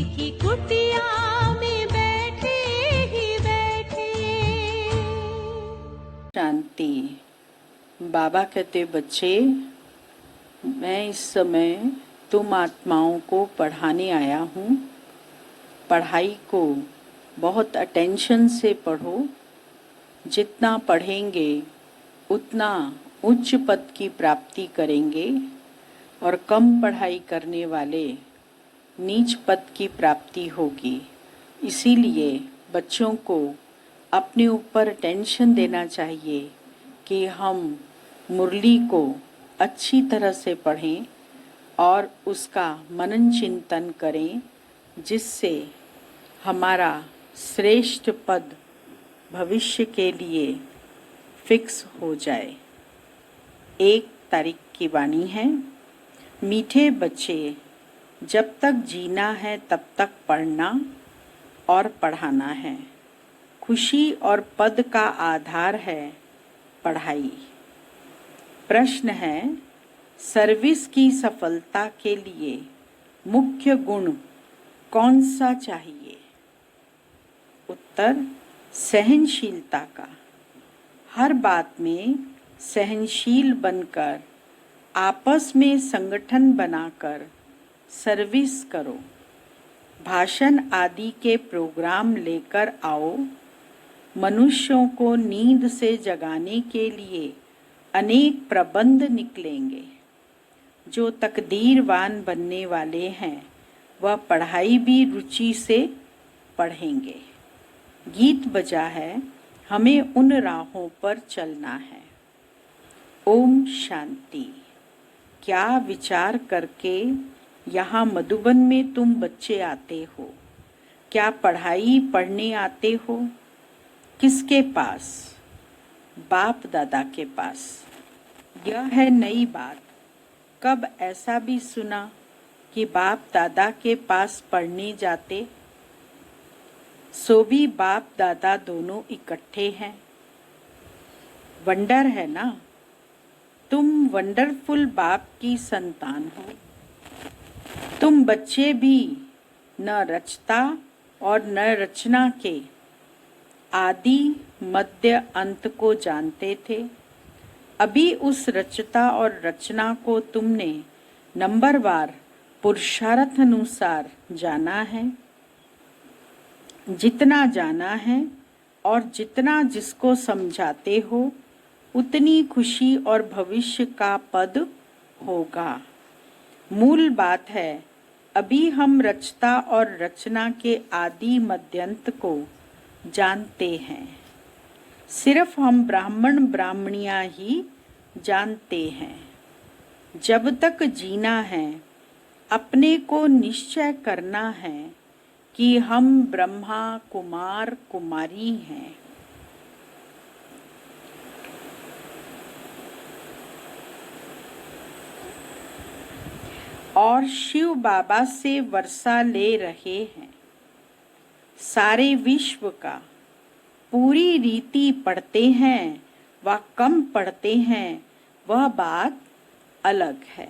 की कुटिया में बैठे ही बैठे। शांति। बाबा कहते, बच्चे, मैं इस समय तुम आत्माओं को पढ़ाने आया हूँ। पढ़ाई को बहुत अटेंशन से पढ़ो। जितना पढ़ेंगे उतना उच्च पद की प्राप्ति करेंगे और कम पढ़ाई करने वाले नीच पद की प्राप्ति होगी। इसीलिए बच्चों को अपने ऊपर टेंशन देना चाहिए कि हम मुरली को अच्छी तरह से पढ़ें और उसका मनन चिंतन करें, जिससे हमारा श्रेष्ठ पद भविष्य के लिए फिक्स हो जाए। 1 तारीख की वाणी है, मीठे बच्चे, जब तक जीना है तब तक पढ़ना और पढ़ाना है। खुशी और पद का आधार है पढ़ाई। प्रश्न है, सर्विस की सफलता के लिए मुख्य गुण कौन सा चाहिए? उत्तर, सहनशीलता का। हर बात में सहनशील बनकर आपस में संगठन बनाकर सर्विस करो। भाषण आदि के प्रोग्राम लेकर आओ। मनुष्यों को नींद से जगाने के लिए अनेक प्रबंध निकलेंगे। जो तकदीरवान बनने वाले हैं वह पढ़ाई भी रुचि से पढ़ेंगे। गीत बजा है, हमें उन राहों पर चलना है। ओम शांति। क्या विचार करके यहाँ मधुबन में तुम बच्चे आते हो? क्या पढ़ाई पढ़ने आते हो? किसके पास? बाप दादा के पास। यह है नई बात। कब ऐसा भी सुना कि बाप दादा के पास पढ़ने जाते? सो भी बाप दादा दोनों इकट्ठे हैं। वंडर है ना? तुम वंडरफुल बाप की संतान हो। तुम बच्चे भी न रचता और न रचना के आदि मध्य अंत को जानते थे। अभी उस रचता और रचना को तुमने नंबरवार पुरुषार्थ अनुसार जाना है। जितना जाना है और जितना जिसको समझाते हो उतनी खुशी और भविष्य का पद होगा। मूल बात है, अभी हम रचता और रचना के आदि मध्यंत को जानते हैं। सिर्फ हम ब्राह्मण ब्राह्मणियां ही जानते हैं। जब तक जीना है अपने को निश्चय करना है कि हम ब्रह्मा कुमार कुमारी हैं। और शिव बाबा से वर्षा ले रहे हैं। सारे विश्व का पूरी रीति पढ़ते हैं व कम पढ़ते हैं, वह बात अलग है।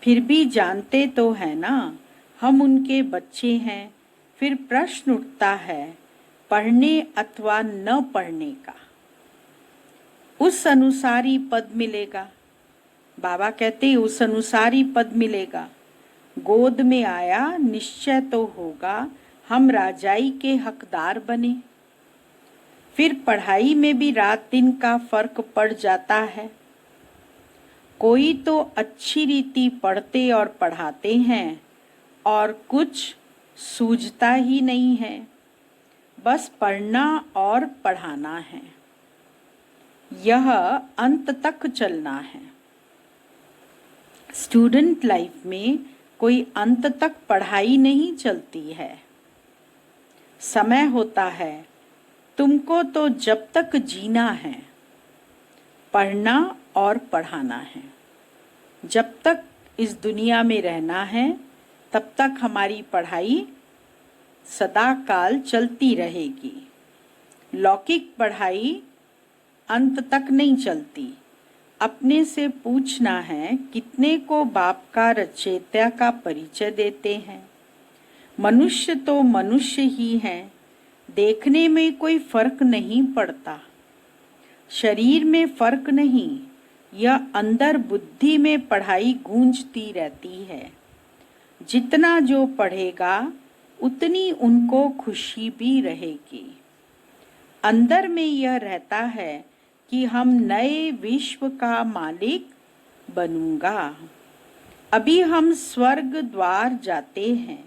फिर भी जानते तो है ना, हम उनके बच्चे हैं। फिर प्रश्न उठता है पढ़ने अथवा न पढ़ने का। उस अनुसार ही पद मिलेगा। बाबा कहते उस अनुसार ही पद मिलेगा। गोद में आया निश्चय तो होगा हम राजाई के हकदार बने। फिर पढ़ाई में भी रात दिन का फर्क पड़ जाता है। कोई तो अच्छी रीति पढ़ते और पढ़ाते हैं और कुछ सूझता ही नहीं है। बस पढ़ना और पढ़ाना है। यह अंत तक चलना है। स्टूडेंट लाइफ में कोई अंत तक पढ़ाई नहीं चलती है। समय होता है, तुमको तो जब तक जीना है पढ़ना और पढ़ाना है। जब तक इस दुनिया में रहना है तब तक हमारी पढ़ाई सदा काल चलती रहेगी। लौकिक पढ़ाई अंत तक नहीं चलती। अपने से पूछना है कितने को बाप का रचयिता का परिचय देते हैं। मनुष्य तो मनुष्य ही हैं, देखने में कोई फर्क नहीं पड़ता। शरीर में फर्क नहीं, यह अंदर बुद्धि में पढ़ाई गूंजती रहती है। जितना जो पढ़ेगा उतनी उनको खुशी भी रहेगी। अंदर में यह रहता है कि हम नए विश्व का मालिक बनूंगा। अभी हम स्वर्ग द्वार जाते हैं।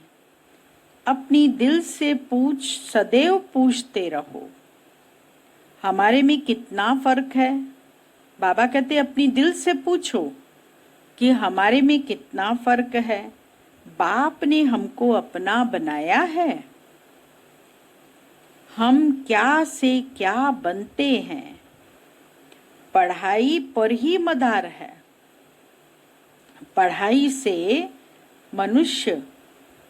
अपनी दिल से सदैव पूछते रहो, हमारे में कितना फर्क है। बाबा कहते अपनी दिल से पूछो कि हमारे में कितना फर्क है। बाप ने हमको अपना बनाया है। हम क्या से क्या बनते हैं। पढ़ाई पर ही मदार है। पढ़ाई से मनुष्य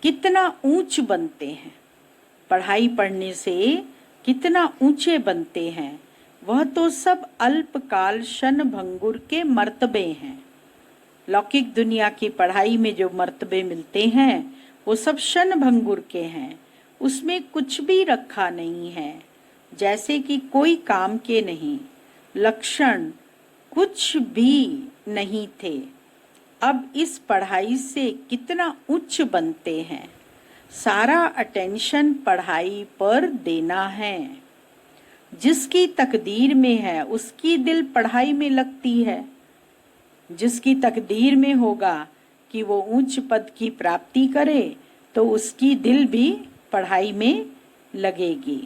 कितना ऊंच बनते हैं, पढ़ाई पढ़ने से कितना ऊंचे बनते हैं, वह तो सब अल्पकाल क्षण भंगुर के मर्तबे हैं। लौकिक दुनिया की पढ़ाई में जो मर्तबे मिलते हैं वो सब क्षण भंगुर के हैं। उसमें कुछ भी रखा नहीं है, जैसे कि कोई काम के नहीं। लक्षण कुछ भी नहीं थे। अब इस पढ़ाई से कितना उच्च बनते हैं। सारा अटेंशन पढ़ाई पर देना है। जिसकी तकदीर में है उसकी दिल पढ़ाई में लगती है। जिसकी तकदीर में होगा कि वो उच्च पद की प्राप्ति करे तो उसकी दिल भी पढ़ाई में लगेगी।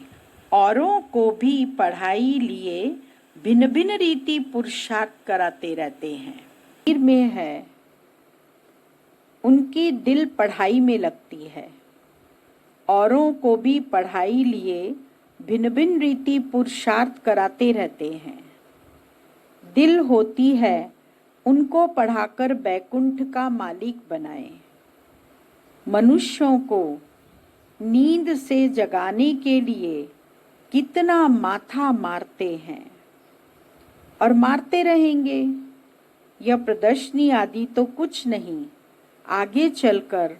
औरों को भी पढ़ाई लिए भिन्न भिन्न रीति पुरुषार्थ कराते रहते हैं। तकदीर में है उनकी दिल पढ़ाई में लगती है। औरों को भी पढ़ाई लिए भिन्न भिन्न रीति पुरुषार्थ कराते रहते हैं। दिल होती है उनको पढ़ाकर बैकुंठ का मालिक बनाए। मनुष्यों को नींद से जगाने के लिए कितना माथा मारते हैं और मारते रहेंगे। यह प्रदर्शनी आदि तो कुछ नहीं, आगे चलकर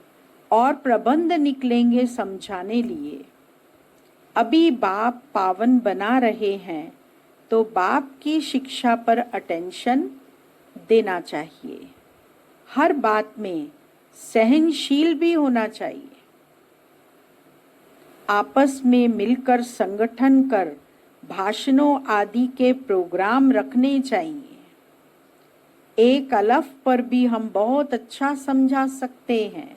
और प्रबंध निकलेंगे समझाने लिए। अभी बाप पावन बना रहे हैं तो बाप की शिक्षा पर अटेंशन देना चाहिए। हर बात में सहनशील भी होना चाहिए। आपस में मिलकर संगठन कर भाषणों आदि के प्रोग्राम रखने चाहिए। एक अलफ पर भी हम बहुत अच्छा समझा सकते हैं।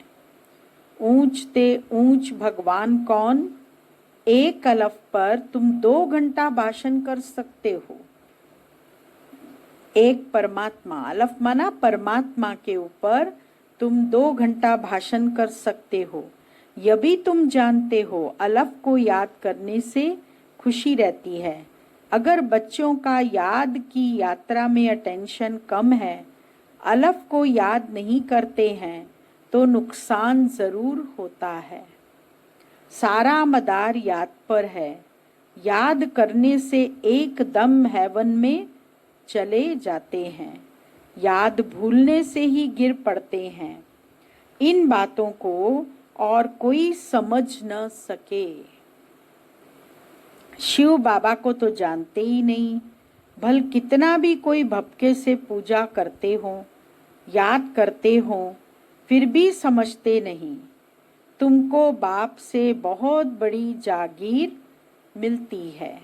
ऊंचते ऊंच भगवान कौन, एक अलफ पर तुम 2 घंटा भाषण कर सकते हो। एक परमात्मा, अलफ माना परमात्मा के ऊपर तुम 2 घंटा भाषण कर सकते हो। यह भी तुम जानते हो अलफ को याद करने से खुशी रहती है। अगर बच्चों का याद की यात्रा में अटेंशन कम है, अलफ को याद नहीं करते हैं तो नुकसान जरूर होता है। सारा मदार याद पर है। याद करने से एकदम हेवन में चले जाते हैं। याद भूलने से ही गिर पड़ते हैं। इन बातों को और कोई समझ न सके। शिव बाबा को तो जानते ही नहीं। भल कितना भी कोई भपके से पूजा करते हो, याद करते हो, फिर भी समझते नहीं। तुमको बाप से बहुत बड़ी जागीर मिलती है।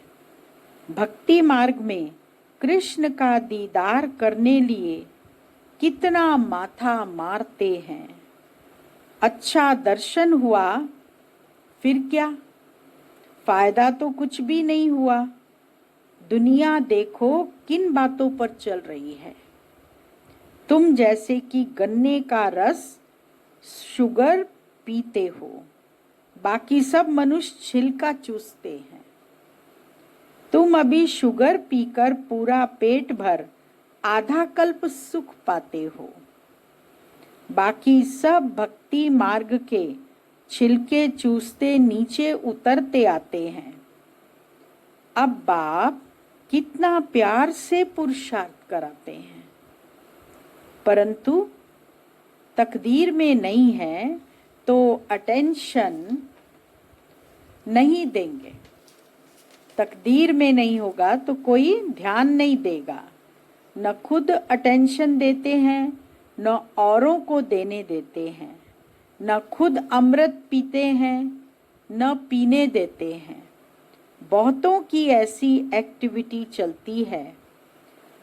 भक्ति मार्ग में कृष्ण का दीदार करने लिए कितना माथा मारते हैं। अच्छा दर्शन हुआ, फिर क्या? फायदा तो कुछ भी नहीं हुआ। दुनिया देखो किन बातों पर चल रही है। तुम जैसे कि गन्ने का रस, शुगर पीते हो, बाकी सब मनुष्य छिलका चूसते हैं। तुम अभी शुगर पीकर पूरा पेट भर आधा कल्प सुख पाते हो। बाकी सब भक्ति मार्ग के छिलके चूसते नीचे उतरते आते हैं। अब बाप कितना प्यार से पुरुषार्थ कराते हैं, परंतु तकदीर में नहीं है तो अटेंशन नहीं देंगे, तकदीर में नहीं होगा तो कोई ध्यान नहीं देगा। न खुद अटेंशन देते हैं, न औरों को देने देते हैं, न खुद अमृत पीते हैं, न पीने देते हैं। बहुतों की ऐसी एक्टिविटी चलती है।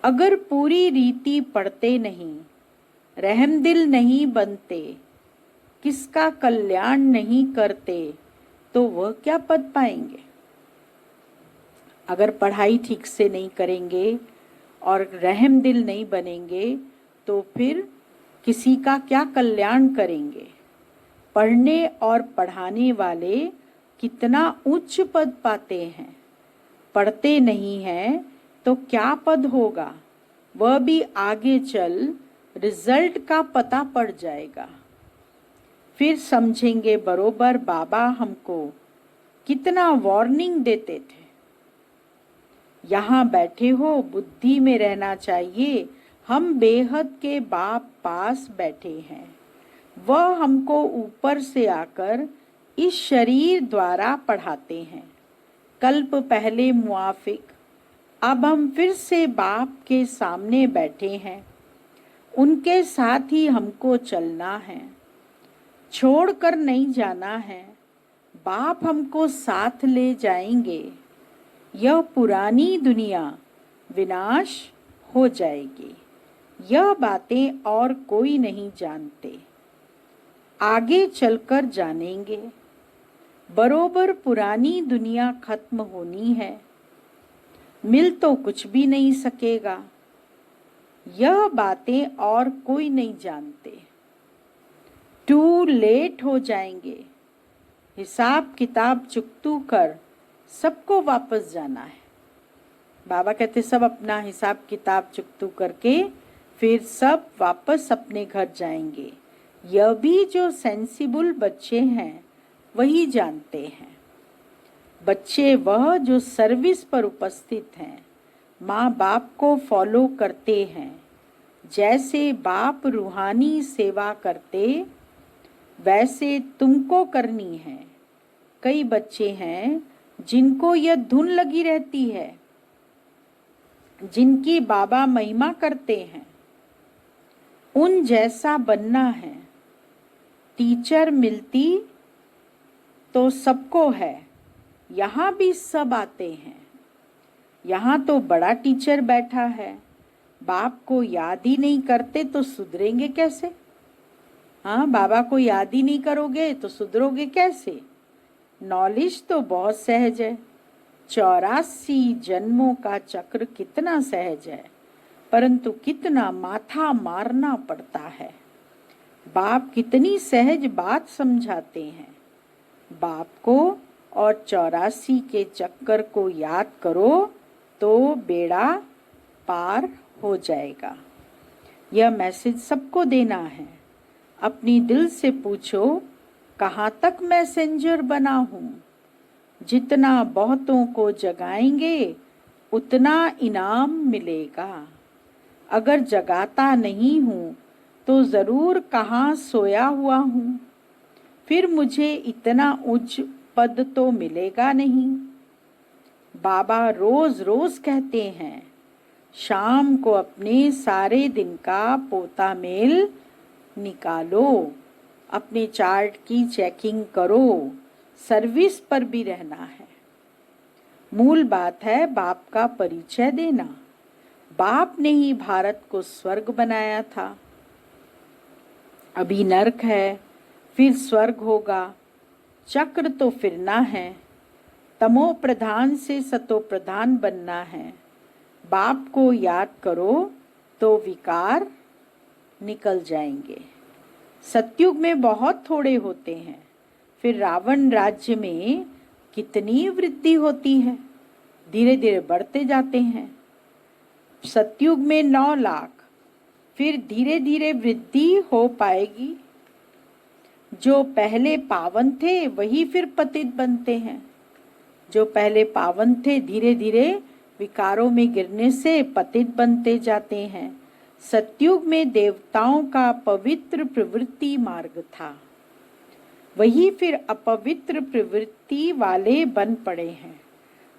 अगर पूरी रीति पढ़ते नहीं, रहमदिल नहीं बनते, किसका कल्याण नहीं करते, तो वह क्या पद पाएंगे? अगर पढ़ाई ठीक से नहीं करेंगे और रहमदिल नहीं बनेंगे तो फिर किसी का क्या कल्याण करेंगे? पढ़ने और पढ़ाने वाले कितना उच्च पद पाते हैं, पढ़ते नहीं हैं तो क्या पद होगा? वह भी आगे चल रिजल्ट का पता पड़ जाएगा। फिर समझेंगे बरोबर बाबा हमको कितना वार्निंग देते थे। यहाँ बैठे हो, बुद्धि में रहना चाहिए, हम बेहद के बाप पास बैठे हैं। वह हमको ऊपर से आकर इस शरीर द्वारा पढ़ाते हैं। कल्प पहले मुआफिक, अब हम फिर से बाप के सामने बैठे हैं। उनके साथ ही हमको चलना है, छोड़कर नहीं जाना है। बाप हमको साथ ले जाएंगे। यह पुरानी दुनिया विनाश हो जाएगी। यह बातें और कोई नहीं जानते, आगे चलकर जानेंगे। बरोबर पुरानी दुनिया खत्म होनी है, मिल तो कुछ भी नहीं सकेगा। यह बातें और कोई नहीं जानते, टू लेट हो जाएंगे। हिसाब किताब चुकतू कर सबको वापस जाना है। बाबा कहते सब अपना हिसाब किताब चुकतू करके फिर सब वापस अपने घर जाएंगे। यह भी जो सेंसिबल बच्चे हैं वही जानते हैं। बच्चे वह जो सर्विस पर उपस्थित हैं, माँ बाप को फॉलो करते हैं। जैसे बाप रूहानी सेवा करते वैसे तुमको करनी है। कई बच्चे हैं जिनको यह धुन लगी रहती है, जिनकी बाबा महिमा करते हैं, उन जैसा बनना है। टीचर मिलती तो सबको है, यहाँ भी सब आते हैं। यहाँ तो बड़ा टीचर बैठा है, बाप को याद ही नहीं करते तो सुधरेंगे कैसे? हाँ, बाबा को याद ही नहीं करोगे तो सुधरोगे कैसे? नॉलेज तो बहुत सहज है, 84 जन्मों का चक्र कितना सहज है, परंतु कितना माथा मारना पड़ता है। बाप कितनी सहज बात समझाते हैं। बाप को और 84 के चक्कर को याद करो तो बेड़ा पार हो जाएगा। यह मैसेज सबको देना है। अपनी दिल से पूछो, कहाँ तक मैसेंजर बना हूँ? जितना बहुतों को जगाएंगे उतना इनाम मिलेगा। अगर जगाता नहीं हूँ तो ज़रूर कहाँ सोया हुआ हूँ, फिर मुझे इतना उच्च पद तो मिलेगा नहीं। बाबा रोज रोज कहते हैं, शाम को अपने सारे दिन का पोता मेल निकालो, अपने चार्ट की चेकिंग करो, सर्विस पर भी रहना है। मूल बात है बाप का परिचय देना। बाप ने ही भारत को स्वर्ग बनाया था। अभी नरक है, फिर स्वर्ग होगा। चक्र तो फिरना है, तमो प्रधान से सतो प्रधान बनना है। बाप को याद करो तो विकार निकल जाएंगे। सतयुग में बहुत थोड़े होते हैं, फिर रावण राज्य में कितनी वृद्धि होती है, धीरे धीरे बढ़ते जाते हैं। सतयुग में 9 लाख, फिर धीरे धीरे वृद्धि हो पाएगी। जो पहले पावन थे वही फिर पतित बनते हैं। जो पहले पावन थे धीरे धीरे विकारों में गिरने से पतित बनते जाते हैं। सतयुग में देवताओं का पवित्र प्रवृत्ति मार्ग था। वही फिर अपवित्र प्रवृत्ति वाले बन पड़े हैं।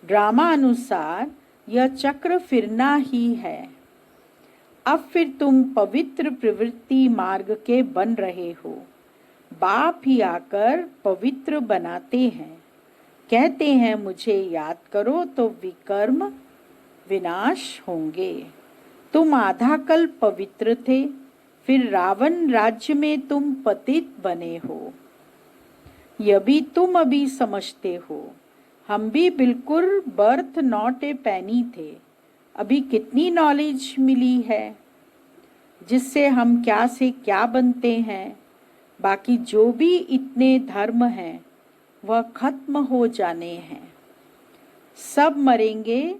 ड्रामा अनुसार यह चक्र फिरना ही है। अब फिर तुम पवित्र प्रवृत्ति मार्ग के बन रहे हो। बाप ही आकर पवित्र बनाते हैं, कहते हैं मुझे याद करो तो विकर्म विनाश होंगे। तुम आधा कल्प पवित्र थे, फिर रावण राज्य में तुम पतित बने हो। यह भी तुम अभी समझते हो। हम भी बिल्कुल बर्थ नॉट ए पैनी थे। अभी कितनी नॉलेज मिली है जिससे हम क्या से क्या बनते हैं। बाकी जो भी इतने धर्म हैं वह खत्म हो जाने हैं। सब मरेंगे,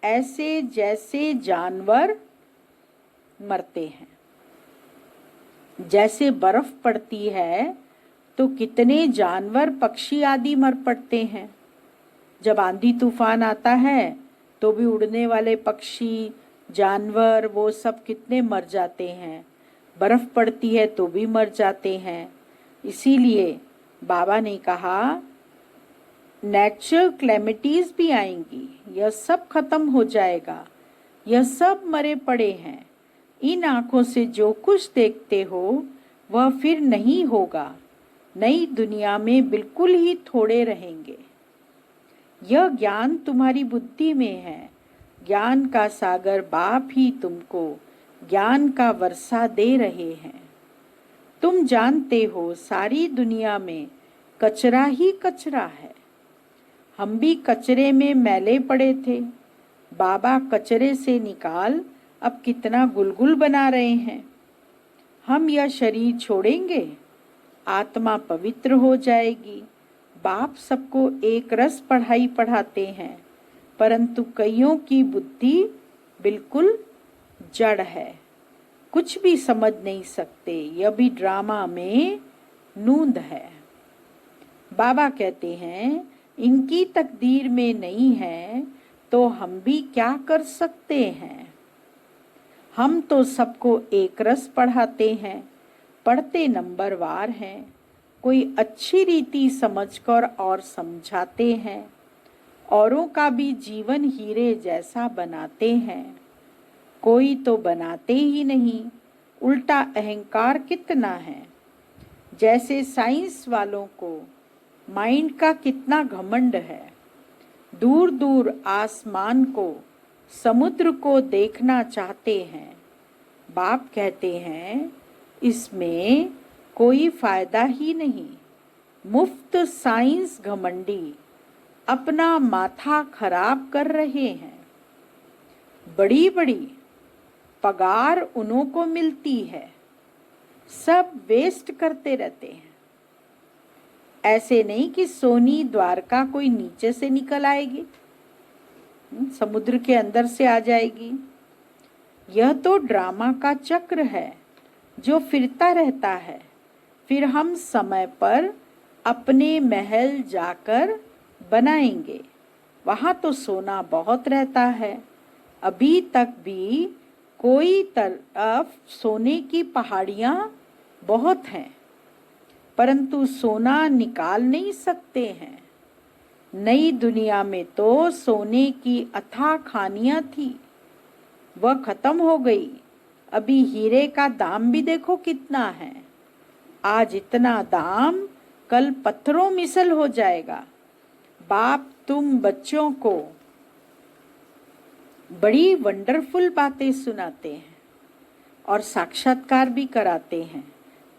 ऐसे जैसे जानवर मरते हैं। जैसे बर्फ पड़ती है तो कितने जानवर पक्षी आदि मर पड़ते हैं। जब आंधी तूफान आता है तो भी उड़ने वाले पक्षी जानवर वो सब कितने मर जाते हैं। बर्फ पड़ती है तो भी मर जाते हैं। इसीलिए बाबा ने कहा नेचुरल क्लेमिटीज भी आएंगी, यह सब खत्म हो जाएगा। यह सब मरे पड़े हैं। इन आंखों से जो कुछ देखते हो वह फिर नहीं होगा। नई दुनिया में बिल्कुल ही थोड़े रहेंगे। यह ज्ञान तुम्हारी बुद्धि में है। ज्ञान का सागर बाप ही तुमको ज्ञान का वर्षा दे रहे हैं। तुम जानते हो सारी दुनिया में कचरा ही कचरा है। हम भी कचरे में मैले पड़े थे। बाबा कचरे से निकाल अब कितना गुलगुल बना रहे हैं। हम यह शरीर छोड़ेंगे, आत्मा पवित्र हो जाएगी। बाप सबको एक रस पढ़ाई पढ़ाते हैं, परंतु कईयों की बुद्धि बिल्कुल जड़ है, कुछ भी समझ नहीं सकते। यह भी ड्रामा में नूंद है। बाबा कहते हैं इनकी तकदीर में नहीं है तो हम भी क्या कर सकते हैं। हम तो सबको एक रस पढ़ाते हैं, पढ़ते नंबरवार हैं। कोई अच्छी रीति समझकर और समझाते हैं। औरों का भी जीवन हीरे जैसा बनाते हैं। कोई तो बनाते ही नहीं, उल्टा अहंकार कितना है। जैसे साइंस वालों को माइंड का कितना घमंड है। दूर दूर आसमान को, समुद्र को देखना चाहते हैं। बाप कहते हैं इसमें कोई फायदा ही नहीं। मुफ्त साइंस घमंडी अपना माथा खराब कर रहे हैं। बड़ी बड़ी पगार उन्हों को मिलती है, सब वेस्ट करते रहते हैं। ऐसे नहीं कि सोनी द्वारका कोई नीचे से निकल आएगी, समुद्र के अंदर से आ जाएगी। यह तो ड्रामा का चक्र है जो फिरता रहता है। फिर हम समय पर अपने महल जाकर बनाएंगे। वहाँ तो सोना बहुत रहता है। अभी तक भी कोई तरफ सोने की पहाड़ियाँ बहुत हैं, परंतु सोना निकाल नहीं सकते हैं। नई दुनिया में तो सोने की अथाह खानियाँ थी, वह खत्म हो गई। अभी हीरे का दाम भी देखो कितना है। आज इतना दाम कल पत्थरों मिसल हो जाएगा। बाप तुम बच्चों को बड़ी वंडरफुल बातें सुनाते हैं और साक्षात्कार भी कराते हैं।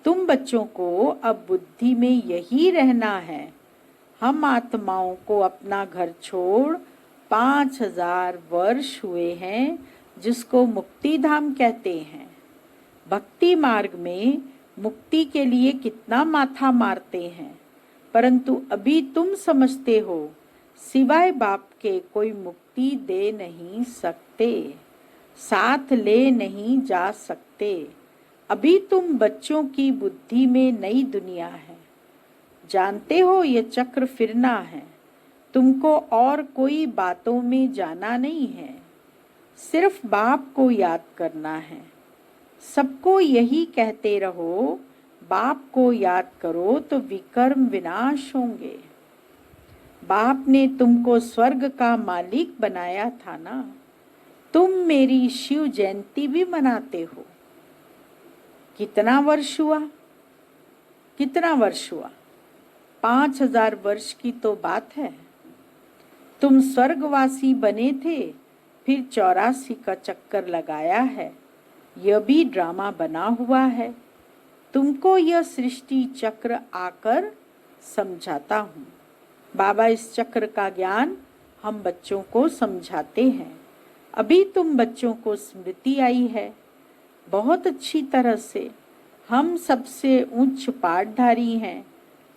तुम बच्चों को अब बुद्धि में यही रहना है। हम आत्माओं को अपना घर छोड़ 5000 वर्ष हुए हैं, जिसको मुक्ति धाम कहते हैं। भक्ति मार्ग में मुक्ति के लिए कितना माथा मारते हैं, परंतु अभी तुम समझते हो सिवाय बाप के कोई मुक्ति दे नहीं सकते, साथ ले नहीं जा सकते। अभी तुम बच्चों की बुद्धि में नई दुनिया है। जानते हो ये चक्र फिरना है। तुमको और कोई बातों में जाना नहीं है, सिर्फ बाप को याद करना है। सबको यही कहते रहो बाप को याद करो तो विकर्म विनाश होंगे। बाप ने तुमको स्वर्ग का मालिक बनाया था ना। तुम मेरी शिव जयंती भी मनाते हो। कितना वर्ष हुआ? कितना वर्ष हुआ? 5000 वर्ष की तो बात है। तुम स्वर्गवासी बने थे, फिर 84 का चक्कर लगाया है। यह भी ड्रामा बना हुआ है। तुमको यह सृष्टि चक्र आकर समझाता हूँ। बाबा इस चक्र का ज्ञान हम बच्चों को समझाते हैं। अभी तुम बच्चों को स्मृति आई है बहुत अच्छी तरह से। हम सबसे उच्च पाठधारी हैं।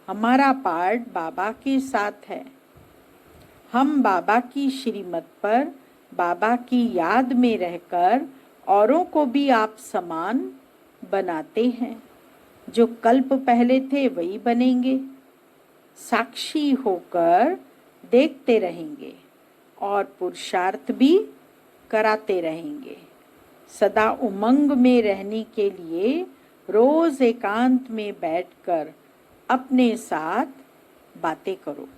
हमारा पाठ बाबा के साथ है। हम बाबा की श्रीमत पर बाबा की याद में रहकर औरों को भी आप समान बनाते हैं। जो कल्प पहले थे वही बनेंगे। साक्षी होकर देखते रहेंगे और पुरुषार्थ भी कराते रहेंगे। सदा उमंग में रहने के लिए रोज एकांत में बैठकर अपने साथ बातें करो।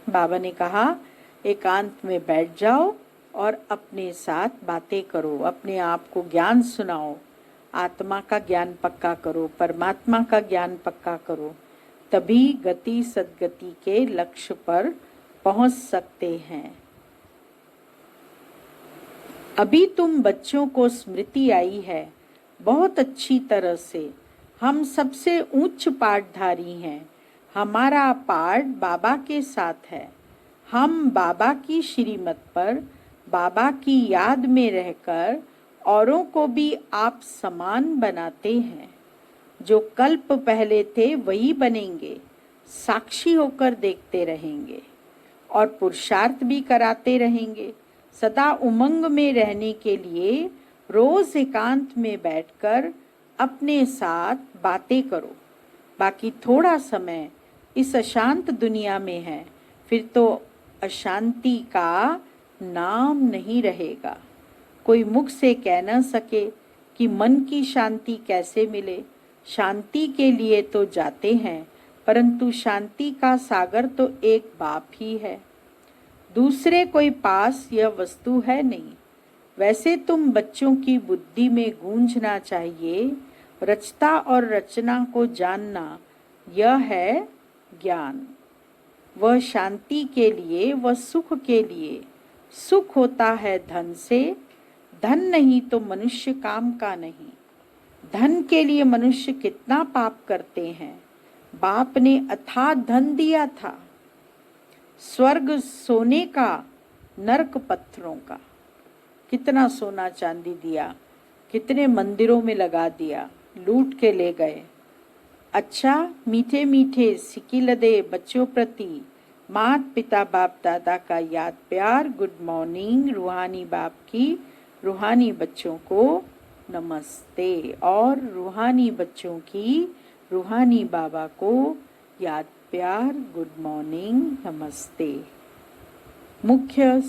बाबा ने कहा एकांत में बैठ जाओ और अपने साथ बातें करो, अपने आप को ज्ञान सुनाओ, आत्मा का ज्ञान पक्का करो, परमात्मा का ज्ञान पक्का करो, तभी गति सद्गति के लक्ष्य पर पहुंच सकते हैं। अभी तुम बच्चों को स्मृति आई है बहुत अच्छी तरह से। हम सबसे उच्च पाठधारी हैं। हमारा पाठ बाबा के साथ है। हम बाबा की श्रीमत पर बाबा की याद में रहकर औरों को भी आप समान बनाते हैं। जो कल्प पहले थे वही बनेंगे। साक्षी होकर देखते रहेंगे और पुरुषार्थ भी कराते रहेंगे। सदा उमंग में रहने के लिए रोज एकांत में बैठकर अपने साथ बातें करो। बाकी थोड़ा समय इस अशांत दुनिया में है, फिर तो अशांति का नाम नहीं रहेगा। कोई मुख से कह न सके कि मन की शांति कैसे मिले। शांति के लिए तो जाते हैं, परंतु शांति का सागर तो एक बाप ही है। दूसरे कोई पास यह वस्तु है नहीं। वैसे तुम बच्चों की बुद्धि में गूंजना चाहिए। रचता और रचना को जानना यह है ज्ञान। वह शांति के लिए, वह सुख के लिए। सुख होता है धन से, धन नहीं तो मनुष्य काम का नहीं। धन के लिए मनुष्य कितना पाप करते हैं। बाप ने अथाह धन दिया था। स्वर्ग सोने का, नरक पत्थरों का। कितना सोना चांदी दिया, कितने मंदिरों में लगा दिया, लूट के ले गए। अच्छा मीठे मीठे सिकिलदे बच्चों प्रति मात पिता बाप दादा का याद प्यार। Good morning. रूहानी बाप की रूहानी बच्चों को नमस्ते और रूहानी बच्चों की रूहानी बाबा को याद प्यार। गुड मॉर्निंग, नमस्ते। मुख्य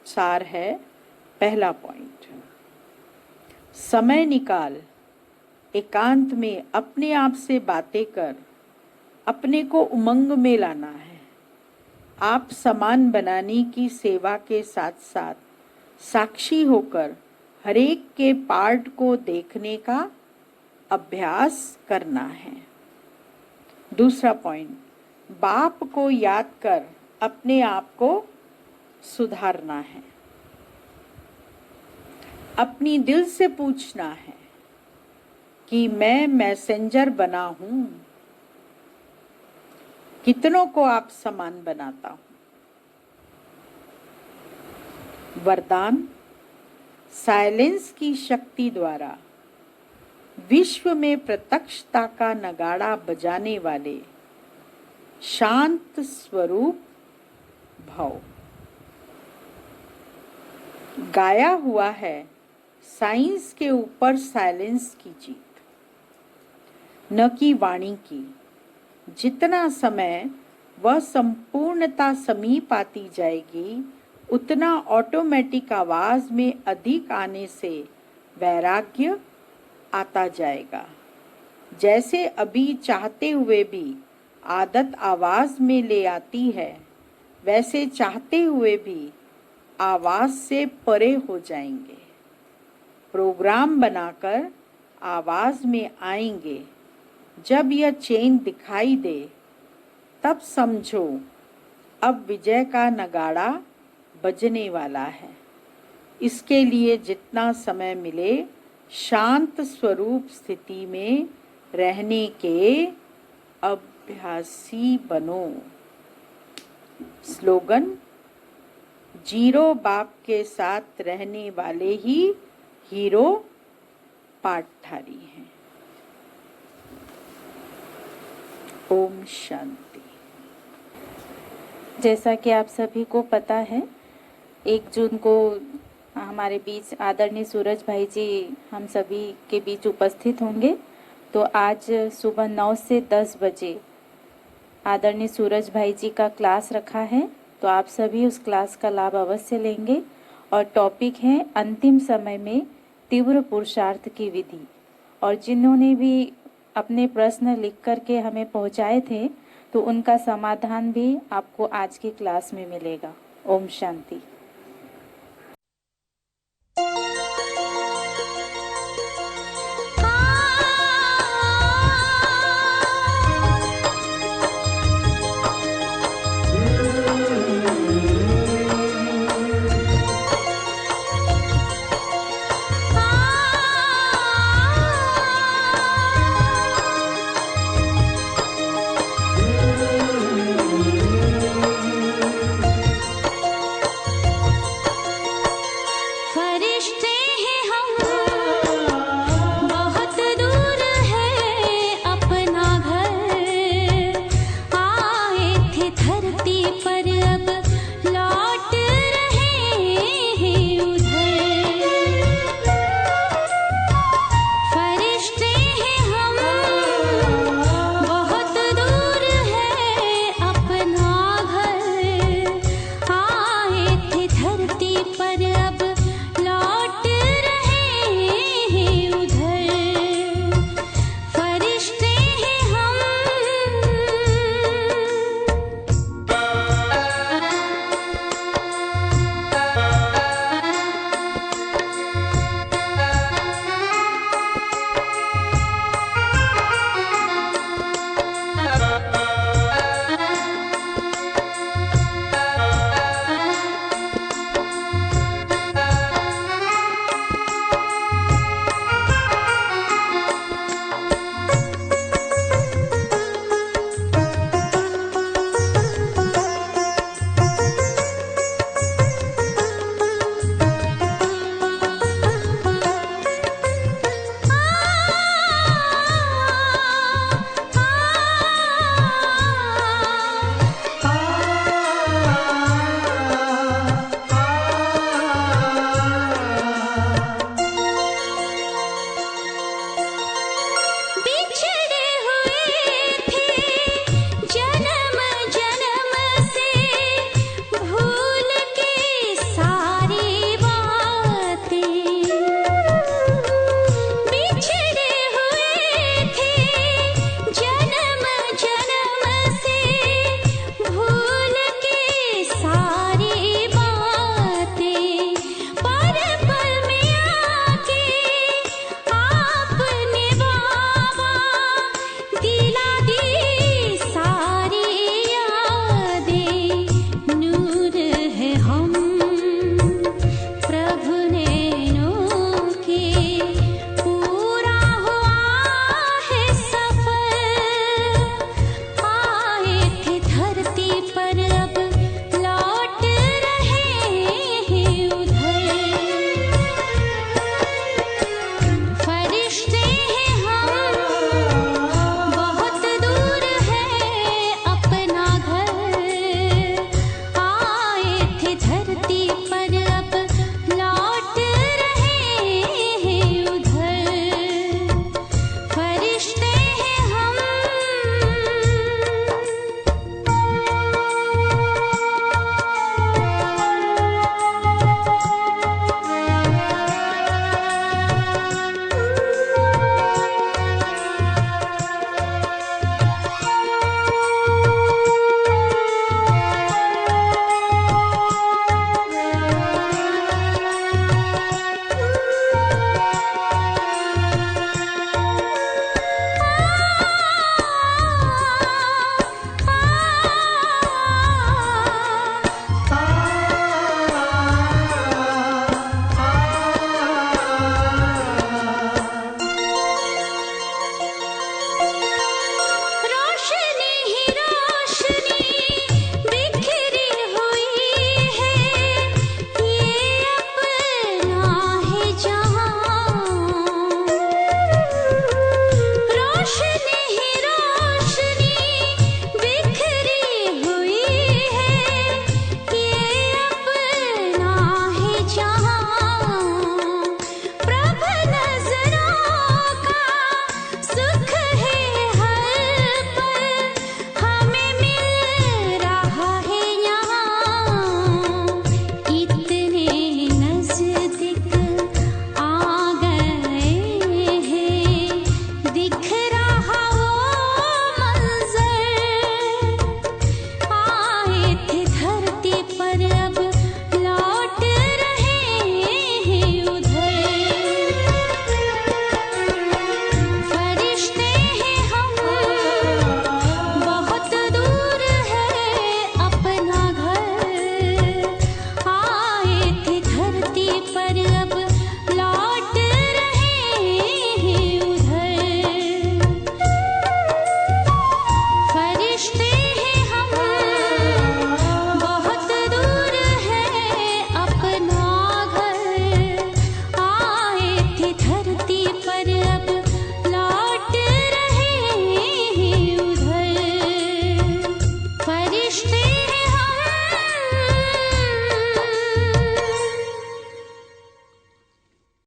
सार है पहला पॉइंट, समय निकाल एकांत में अपने आप से बातें कर अपने को उमंग में लाना है। आप समान बनाने की सेवा के साथ साथ साक्षी होकर हरेक के पार्ट को देखने का अभ्यास करना है। दूसरा पॉइंट, बाप को याद कर अपने आप को सुधारना है। अपनी दिल से पूछना है कि मैं मैसेंजर बना हूं। कितनों को आप समान बनाता हूं। वरदान, साइलेंस की शक्ति द्वारा विश्व में प्रत्यक्षता का नगाड़ा बजाने वाले शांत स्वरूप भव। गाया हुआ है साइंस के ऊपर साइलेंस की जीत, न कि वाणी की। जितना समय वह संपूर्णता समीप आती जाएगी, उतना ऑटोमेटिक आवाज में अधिक आने से वैराग्य आता जाएगा। जैसे अभी चाहते हुए भी आदत आवाज में ले आती है, वैसे चाहते हुए भी आवाज से परे हो जाएंगे। प्रोग्राम बनाकर आवाज में आएंगे। जब यह चेन दिखाई दे तब समझो अब विजय का नगाड़ा बजने वाला है। इसके लिए जितना समय मिले शांत स्वरूप स्थिति में रहने के अभ्यासी बनो। स्लोगन: जीरो बाप के साथ रहने वाले ही हीरो पाठधारी हैं। ओम शांति। जैसा कि आप सभी को पता है, 1 जून को हमारे बीच आदरणीय सूरज भाई जी हम सभी के बीच उपस्थित होंगे। तो आज सुबह 9 से 10 बजे आदरणीय सूरज भाई जी का क्लास रखा है। तो आप सभी उस क्लास का लाभ अवश्य लेंगे। और टॉपिक है अंतिम समय में तीव्र पुरुषार्थ की विधि। और जिन्होंने भी अपने प्रश्न लिख करके हमें पहुंचाए थे, तो उनका समाधान भी आपको आज की क्लास में मिलेगा। ओम शांति।